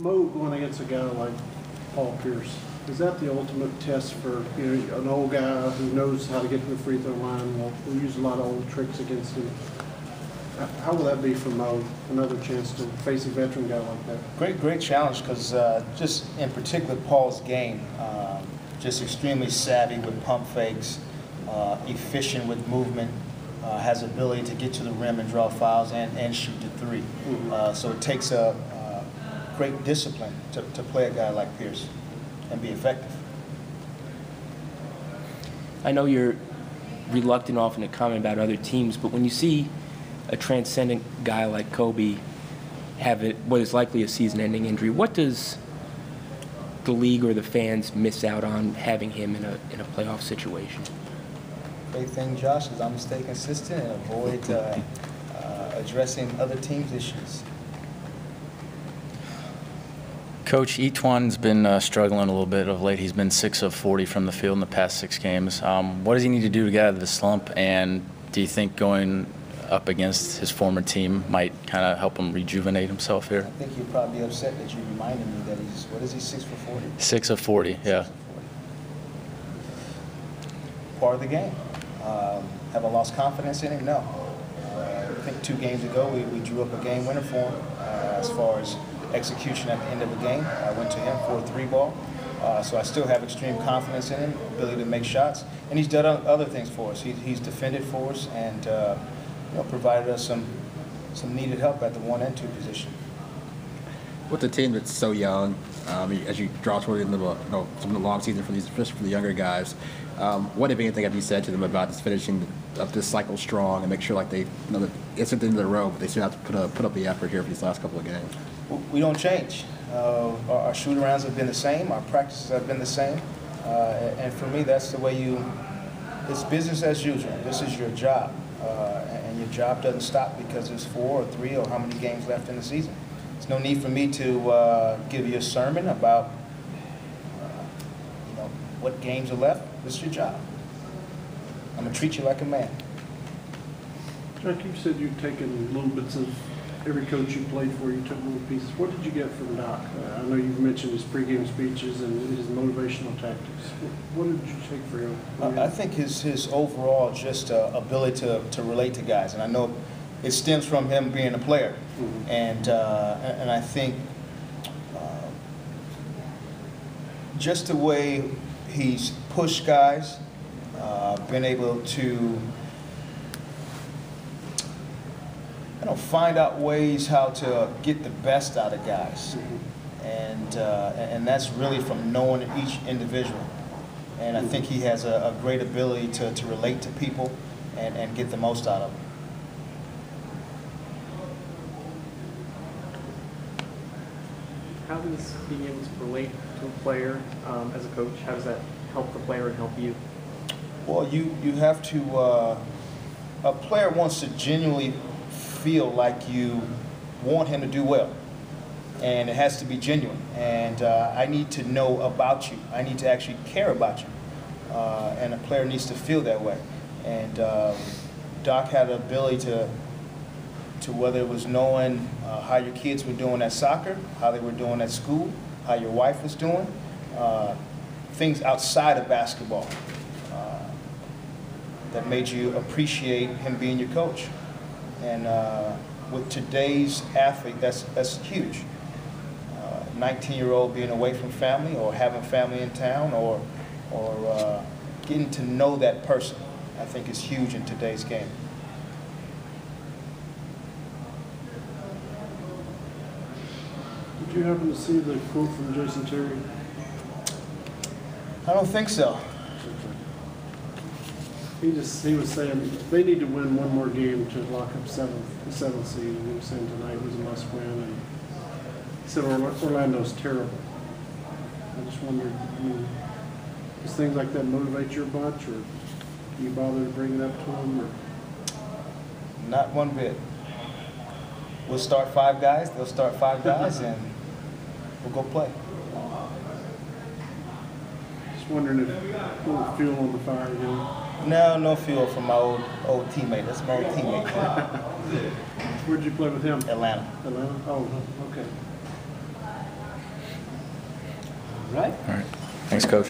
Mo going against a guy like Paul Pierce, is that the ultimate test for an old guy who knows how to get to the free throw line? We'll use a lot of old tricks against him. How will that be for Mo? Another chance to face a veteran guy like that. Great challenge because just in particular Paul's game, just extremely savvy with pump fakes, efficient with movement, has ability to get to the rim and draw fouls and shoot the three. So it takes a great discipline to play a guy like Pierce and be effective. I know you're reluctant often to comment about other teams, but when you see a transcendent guy like Kobe have what is likely a season-ending injury, what does the league or the fans miss out on having him in a playoff situation? Great thing, Josh, is I'm going to stay consistent and avoid addressing other teams' issues. Coach, Etuan's been struggling a little bit of late. He's been 6 of 40 from the field in the past 6 games. What does he need to do to get out of the slump? And do you think going up against his former team might kind of help him rejuvenate himself here? I think he'd probably be upset that you reminded me that he's, what is he, 6 for 40? 6 of 40, yeah. 6 of 40. Part of the game. Have I lost confidence in him? No. I think 2 games ago we drew up a game winner for him as far as execution at the end of the game. I went to him for a 3-ball. So I still have extreme confidence in him, ability to make shots. And he's done other things for us. He's defended for us and provided us some needed help at the 1 and 2 position. With a team that's so young, as you draw toward the end of some of the long season for these, especially for the younger guys, what, if anything, have you said to them about just finishing up this cycle strong and make sure like they that it's at the end of the road, but they still have to put up the effort here for these last couple of games? We don't change. Our shoot-arounds have been the same. Our practices have been the same. And for me, that's the way it's business as usual. This is your job. And your job doesn't stop because there's 4 or 3 or how many games left in the season. There's no need for me to give you a sermon about what games are left. This is your job. I'm going to treat you like a man. Jacque, you said you'd taken little bits of every coach you played for, you took little pieces. What did you get from Doc? I know you've mentioned his pregame speeches and his motivational tactics. What did you take for him? I think his overall just ability to relate to guys, and I know it stems from him being a player, and I think just the way he's pushed guys, been able to find out ways how to get the best out of guys, and that's really from knowing each individual. And I think he has a great ability to relate to people and get the most out of them. How does being able to relate to a player as a coach, how does that help the player and help you? Well, you have to, a player wants to genuinely feel like you want him to do well, and it has to be genuine, and I need to know about you. I need to actually care about you, and a player needs to feel that way. And Doc had the ability to whether it was knowing how your kids were doing at soccer, how they were doing at school, how your wife was doing, things outside of basketball that made you appreciate him being your coach. And with today's athlete, that's huge. 19-year-old being away from family or having family in town or getting to know that person, I think is huge in today's game. Did you happen to see the quote from Jason Terry? I don't think so. He was saying they need to win one more game to lock up the 7th seed, and he was saying tonight was a must-win. And he said Orlando's terrible. I just wondered, does things like that motivate your bunch, or do you bother to bring it up to them? Or? Not one bit. We'll start 5 guys. They'll start 5 guys, and we'll go play. Just wondering if a little fuel on the fire, No fuel from my old teammate. That's my old teammate. Where'd you play with him? Atlanta. Atlanta? Oh, okay. right? All right. Thanks, Coach.